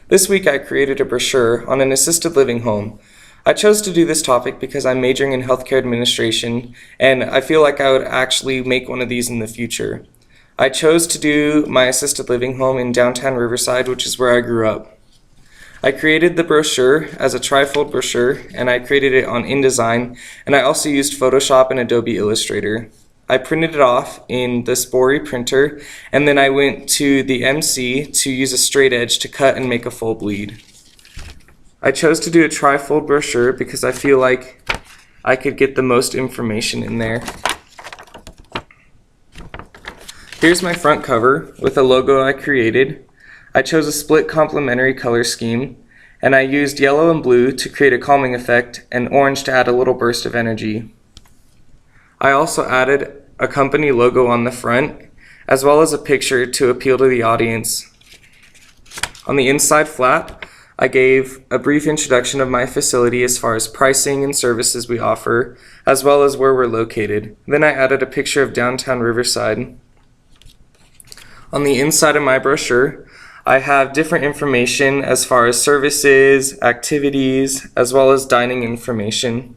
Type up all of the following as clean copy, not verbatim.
This week I created a brochure on an assisted living home. I chose to do this topic because I'm majoring in healthcare administration and I feel like I would actually make one of these in the future. I chose to do my assisted living home in downtown Riverside, which is where I grew up. I created the brochure as a trifold brochure and I created it on InDesign, and I also used Photoshop and Adobe Illustrator. I printed it off in the Spory printer, and then I went to the MC to use a straight edge to cut and make a full bleed. I chose to do a trifold brochure because I feel like I could get the most information in there. Here's my front cover with a logo I created. I chose a split complementary color scheme, and I used yellow and blue to create a calming effect and orange to add a little burst of energy. I also added a company logo on the front, as well as a picture to appeal to the audience. On the inside flap, I gave a brief introduction of my facility as far as pricing and services we offer, as well as where we're located. Then I added a picture of downtown Riverside. On the inside of my brochure, I have different information as far as services, activities, as well as dining information.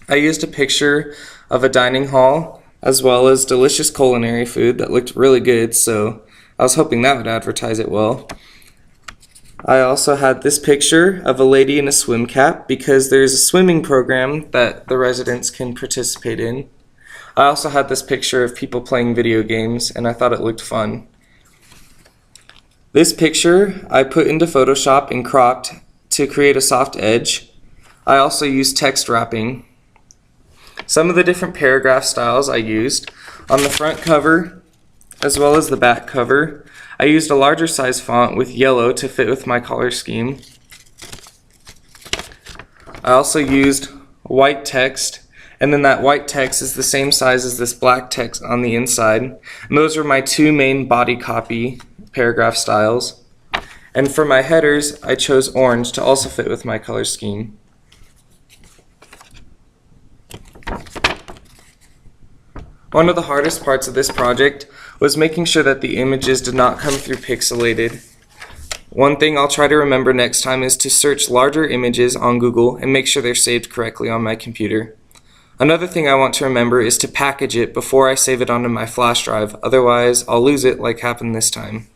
I used a picture of a dining hall as well as delicious culinary food that looked really good, so I was hoping that would advertise it well. I also had this picture of a lady in a swim cap because there's a swimming program that the residents can participate in. I also had this picture of people playing video games, and I thought it looked fun. This picture I put into Photoshop and cropped to create a soft edge. I also used text wrapping. Some of the different paragraph styles I used: on the front cover as well as the back cover, I used a larger size font with yellow to fit with my color scheme. I also used white text, and then that white text is the same size as this black text on the inside. And those are my two main body copy paragraph styles. And for my headers, I chose orange to also fit with my color scheme. One of the hardest parts of this project was making sure that the images did not come through pixelated. One thing I'll try to remember next time is to search larger images on Google and make sure they're saved correctly on my computer. Another thing I want to remember is to package it before I save it onto my flash drive, otherwise I'll lose it like happened this time.